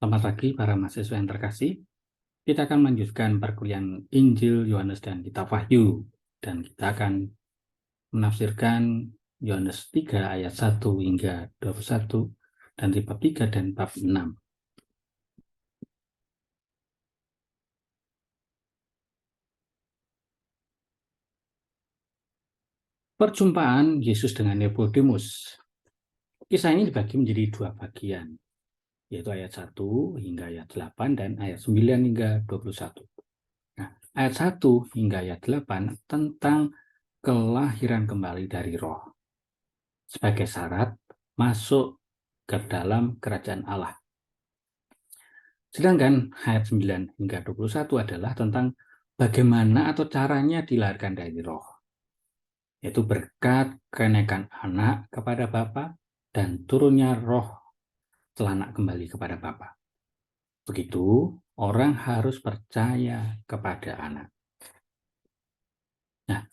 Selamat pagi para mahasiswa yang terkasih. Kita akan melanjutkan perkuliahan Injil Yohanes dan Kitab Wahyu. Dan kita akan menafsirkan Yohanes 3 ayat 1 hingga 21 dan di bab 3 dan bab 6. Perjumpaan Yesus dengan Nikodemus. Kisah ini dibagi menjadi dua bagian, yaitu ayat 1 hingga ayat 8 dan ayat 9 hingga 21. Nah, ayat 1 hingga ayat 8 tentang kelahiran kembali dari roh sebagai syarat masuk ke dalam kerajaan Allah. Sedangkan ayat 9 hingga 21 adalah tentang bagaimana atau caranya dilahirkan dari roh, yaitu berkat kenaikan anak kepada Bapa dan turunnya roh setelah anak kembali kepada Bapa. Begitu, orang harus percaya kepada anak. Nah,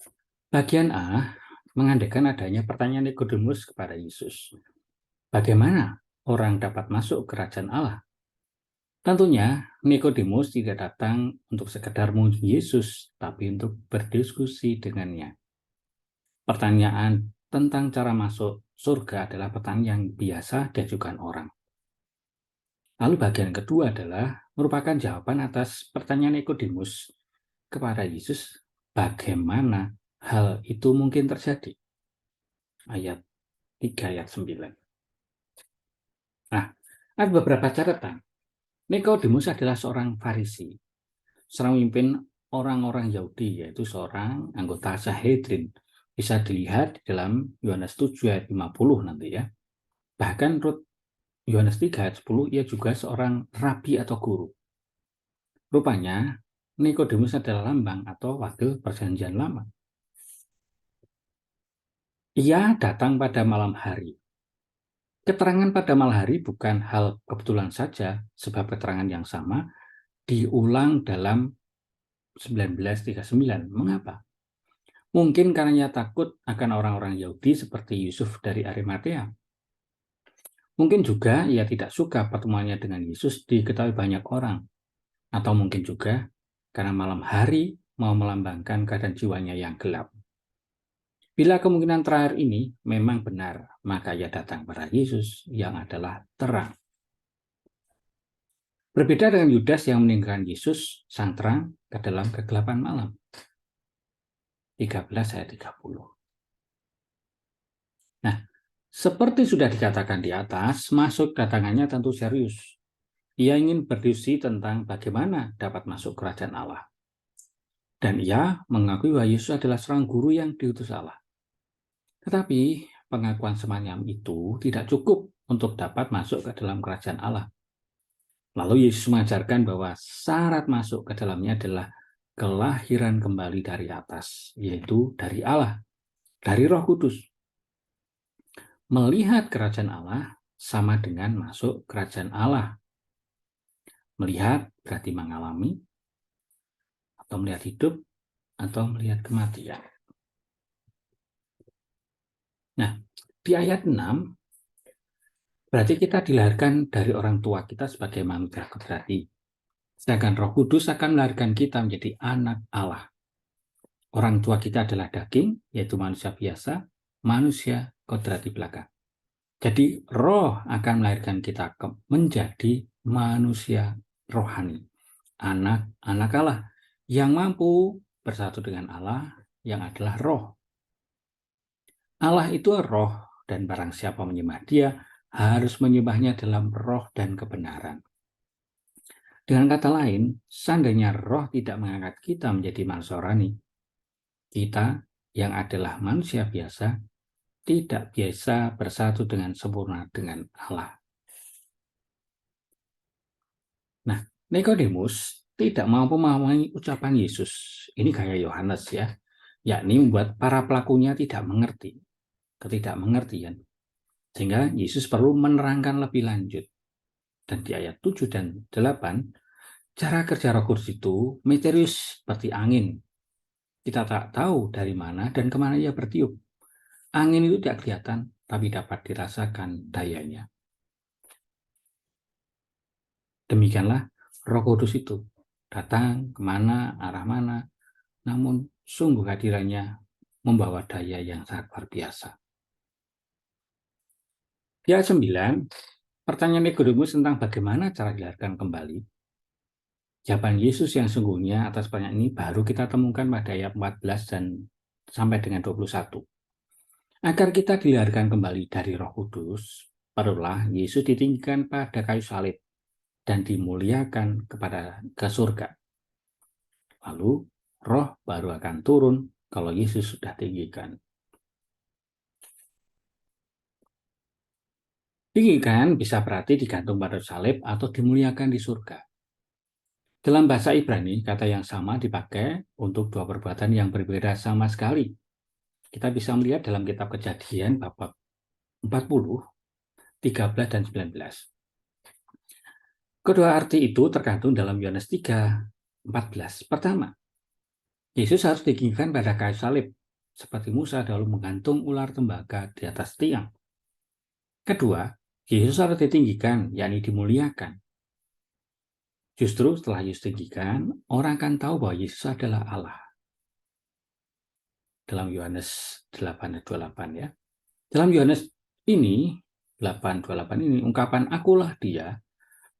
bagian A mengandaikan adanya pertanyaan Nikodemus kepada Yesus. Bagaimana orang dapat masuk kerajaan Allah? Tentunya, Nikodemus tidak datang untuk sekedar memuji Yesus, tapi untuk berdiskusi dengannya. Pertanyaan tentang cara masuk surga adalah pertanyaan yang biasa diajukan orang. Lalu bagian kedua adalah merupakan jawaban atas pertanyaan Nikodemus kepada Yesus, bagaimana hal itu mungkin terjadi? Ayat 3, ayat 9. Nah, ada beberapa catatan. Nikodemus adalah seorang Farisi, seorang pemimpin orang-orang Yahudi, yaitu seorang anggota Sanhedrin. Bisa dilihat di dalam Yohanes 7 ayat 50 nanti ya. Bahkan Yohanes 3 ayat 10, ia juga seorang rabi atau guru. Rupanya, Nikodemus adalah lambang atau wakil perjanjian lama. Ia datang pada malam hari. Keterangan pada malam hari bukan hal kebetulan saja, sebab keterangan yang sama diulang dalam 1939. Mengapa? Mungkin karena ia takut akan orang-orang Yahudi seperti Yusuf dari Arimatea. Mungkin juga ia tidak suka pertemuannya dengan Yesus diketahui banyak orang. Atau mungkin juga karena malam hari mau melambangkan keadaan jiwanya yang gelap. Bila kemungkinan terakhir ini memang benar, maka ia datang pada Yesus yang adalah terang. Berbeda dengan Yudas yang meninggalkan Yesus, sang terang, ke dalam kegelapan malam. 13 ayat 30. Nah, seperti sudah dikatakan di atas, masuk datangannya tentu serius. Ia ingin berdiskusi tentang bagaimana dapat masuk kerajaan Allah. Dan ia mengakui bahwa Yesus adalah seorang guru yang diutus Allah. Tetapi pengakuan semacam itu tidak cukup untuk dapat masuk ke dalam kerajaan Allah. Lalu Yesus mengajarkan bahwa syarat masuk ke dalamnya adalah kelahiran kembali dari atas, yaitu dari Allah, dari Roh Kudus. Melihat kerajaan Allah sama dengan masuk kerajaan Allah. Melihat berarti mengalami, atau melihat hidup, atau melihat kematian. Nah, di ayat 6, berarti kita dilahirkan dari orang tua kita sebagai manusia kodrati. Sedangkan Roh Kudus akan melahirkan kita menjadi anak Allah. Orang tua kita adalah daging, yaitu manusia biasa, manusia kodrati belaka. Jadi roh akan melahirkan kita menjadi manusia rohani. Anak-anak Allah yang mampu bersatu dengan Allah yang adalah roh. Allah itu roh, dan barang siapa menyembah dia harus menyembahnya dalam roh dan kebenaran. Dengan kata lain, seandainya roh tidak mengangkat kita menjadi manusia rohani, kita yang adalah manusia biasa tidak biasa bersatu dengan sempurna dengan Allah. Nah, Nikodemus tidak mampu memahami ucapan Yesus. Ini kayak Yohanes ya, yakni membuat para pelakunya tidak mengerti, ketidakmengertian. Sehingga Yesus perlu menerangkan lebih lanjut. Dan di ayat 7 dan 8, cara kerja Roh Kudus itu misterius seperti angin. Kita tak tahu dari mana dan kemana ia bertiup. Angin itu tidak kelihatan, tapi dapat dirasakan dayanya. Demikianlah Roh Kudus itu datang kemana, arah mana, namun sungguh hadirannya membawa daya yang sangat luar biasa. Di ayat 9, pertanyaan Nikodemus tentang bagaimana cara dilahirkan kembali. Jawaban Yesus yang sungguhnya atas pertanyaan ini baru kita temukan pada ayat 14 dan sampai dengan 21. Agar kita dilahirkan kembali dari Roh Kudus, perlulah Yesus ditinggikan pada kayu salib dan dimuliakan ke surga. Lalu Roh baru akan turun kalau Yesus sudah tinggikan. Tinggikan bisa berarti digantung pada salib atau dimuliakan di surga. Dalam bahasa Ibrani, kata yang sama dipakai untuk dua perbuatan yang berbeda sama sekali. Kita bisa melihat dalam kitab Kejadian bab 40, 13 dan 19. Kedua arti itu tergantung dalam Yohanes 3:14. Pertama, Yesus harus ditinggikan pada kayu salib, seperti Musa dahulu menggantung ular tembaga di atas tiang. Kedua, Yesus harus ditinggikan, yakni dimuliakan. Justru setelah Yesus tinggikan, orang akan tahu bahwa Yesus adalah Allah. Dalam Yohanes 8:28 ya. Dalam Yohanes ini 8:28 ini ungkapan akulah dia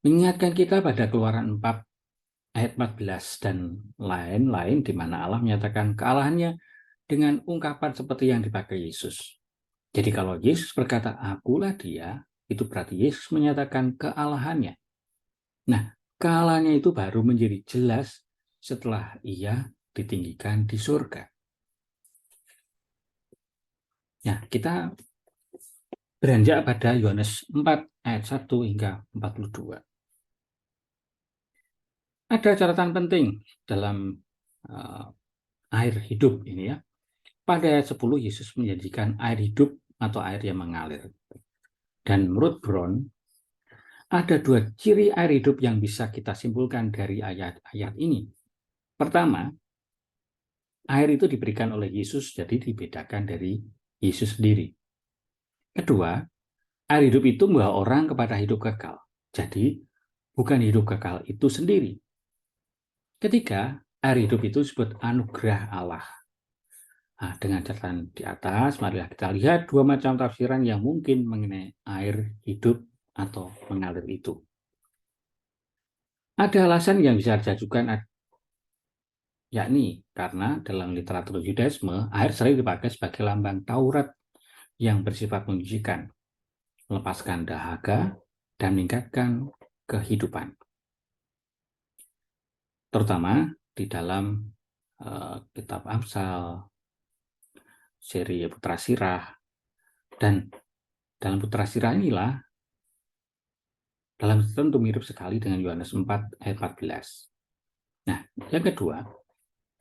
mengingatkan kita pada Keluaran 4 ayat 14 dan lain-lain di mana Allah menyatakan kealahannya dengan ungkapan seperti yang dipakai Yesus. Jadi kalau Yesus berkata akulah dia, itu berarti Yesus menyatakan kealahannya. Nah, kealahannya itu baru menjadi jelas setelah ia ditinggikan di surga. Nah, kita beranjak pada Yohanes 4 ayat 1 hingga 42. Ada catatan penting dalam air hidup ini ya. Pada ayat 10 Yesus menjanjikan air hidup atau air yang mengalir. Dan menurut Brown, ada dua ciri air hidup yang bisa kita simpulkan dari ayat-ayat ini. Pertama, air itu diberikan oleh Yesus, jadi dibedakan dari Yesus sendiri. Kedua, air hidup itu membawa orang kepada hidup kekal. Jadi, bukan hidup kekal itu sendiri. Ketiga, air hidup itu disebut anugerah Allah. Nah, dengan catatan di atas, marilah kita lihat dua macam tafsiran yang mungkin mengenai air hidup atau mengalir itu. Ada alasan yang bisa diajukan, yakni karena dalam literatur Yudaisme, air sering dipakai sebagai lambang Taurat yang bersifat menyucikan, melepaskan dahaga, dan meningkatkan kehidupan. Terutama di dalam kitab Amsal, seri Putra Sirah, dan dalam Putra Sirah inilah dalam tentu mirip sekali dengan Yohanes 4 ayat 14. Nah, yang kedua,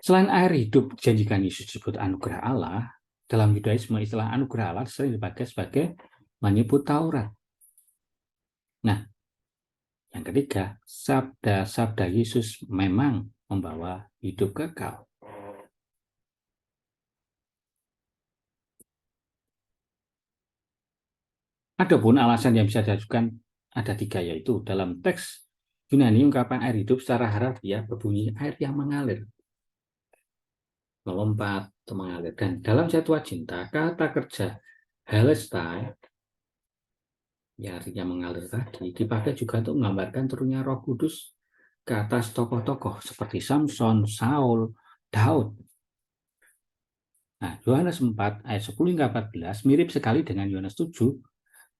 selain air hidup dijanjikan Yesus disebut anugerah Allah, dalam Yudaisme istilah anugerah Allah sering dipakai sebagai menyebut Taurat. Nah, yang ketiga, sabda Yesus memang membawa hidup kekal. Adapun alasan yang bisa diajukan ada tiga, yaitu dalam teks Yunani ungkapan air hidup secara harafiah berbunyi air yang mengalir, melompat atau mengalir. Dan dalam jatuh cinta, kata kerja helestai, yang artinya mengalir tadi, dipakai juga untuk menggambarkan turunnya Roh Kudus ke atas tokoh-tokoh seperti Samson, Saul, Daud. Nah, Yohanes 4 ayat 10 hingga 14 mirip sekali dengan Yohanes 7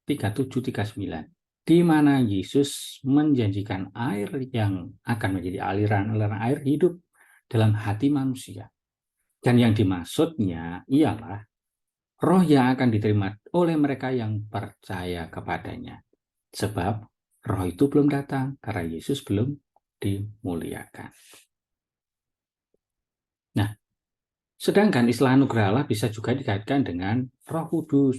37-39, di mana Yesus menjanjikan air yang akan menjadi aliran-aliran air hidup dalam hati manusia. Dan yang dimaksudnya ialah roh yang akan diterima oleh mereka yang percaya kepadanya. Sebab roh itu belum datang karena Yesus belum dimuliakan. Nah, sedangkan istilah anugerah Allah bisa juga dikaitkan dengan Roh Kudus.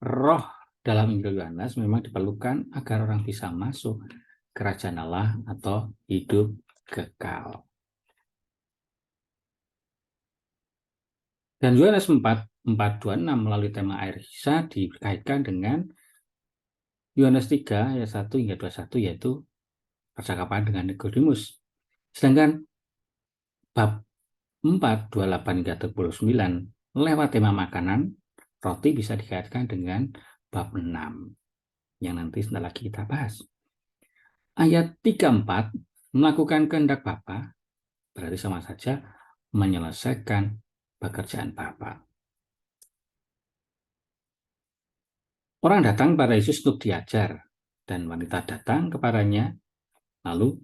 Roh dalam Injil Yohanes memang diperlukan agar orang bisa masuk kerajaan Allah atau hidup kekal. Dan Yohanes 4:26 melalui tema air hisab dikaitkan dengan Yohanes 3 ayat 1 hingga 21, yaitu percakapan dengan Nikodemus. Sedangkan bab 4, 28 hingga 39 lewat tema makanan, roti bisa dikaitkan dengan bab 6 yang nanti sebentar lagi kita bahas. Ayat 34, melakukan kehendak Bapa, berarti sama saja menyelesaikan pekerjaan Bapa. Orang datang pada Yesus untuk diajar, dan wanita datang kepadanya, lalu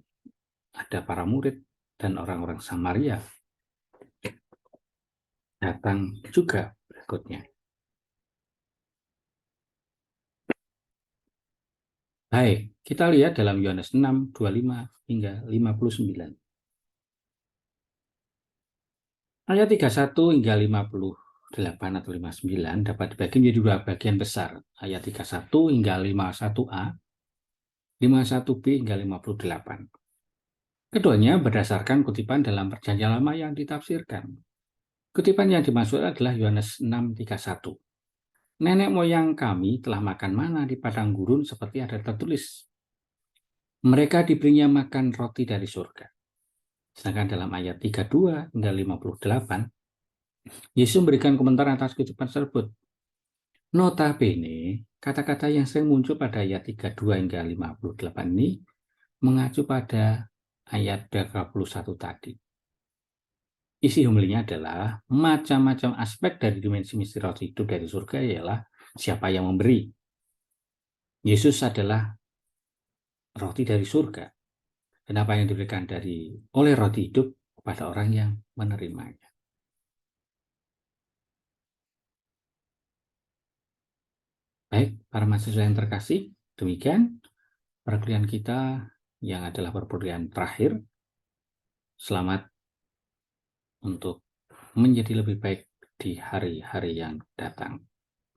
ada para murid dan orang-orang Samaria datang juga berikutnya. Baik, kita lihat dalam Yohanes 6, 25 hingga 59. Ayat 31 hingga 58 atau 59 dapat dibagi menjadi dua bagian besar. Ayat 31 hingga 51a, 51b hingga 58. Keduanya berdasarkan kutipan dalam Perjanjian Lama yang ditafsirkan. Kutipan yang dimaksud adalah Yohanes 6:31. Nenek moyang kami telah makan mana di padang gurun seperti ada tertulis. Mereka diberinya makan roti dari surga. Sedangkan dalam ayat 32 hingga 58, Yesus memberikan komentar atas kutipan tersebut. Notabene, kata-kata yang sering muncul pada ayat 32 hingga 58 ini mengacu pada ayat 31 tadi. Isi homilinya adalah macam-macam aspek dari dimensi misteri roti hidup dari surga ialah siapa yang memberi. Yesus adalah roti dari surga. Dan apa yang diberikan oleh roti hidup kepada orang yang menerimanya. Baik, para mahasiswa yang terkasih, demikian perkuliahan kita yang adalah perkuliahan terakhir. Selamat untuk menjadi lebih baik di hari-hari yang datang.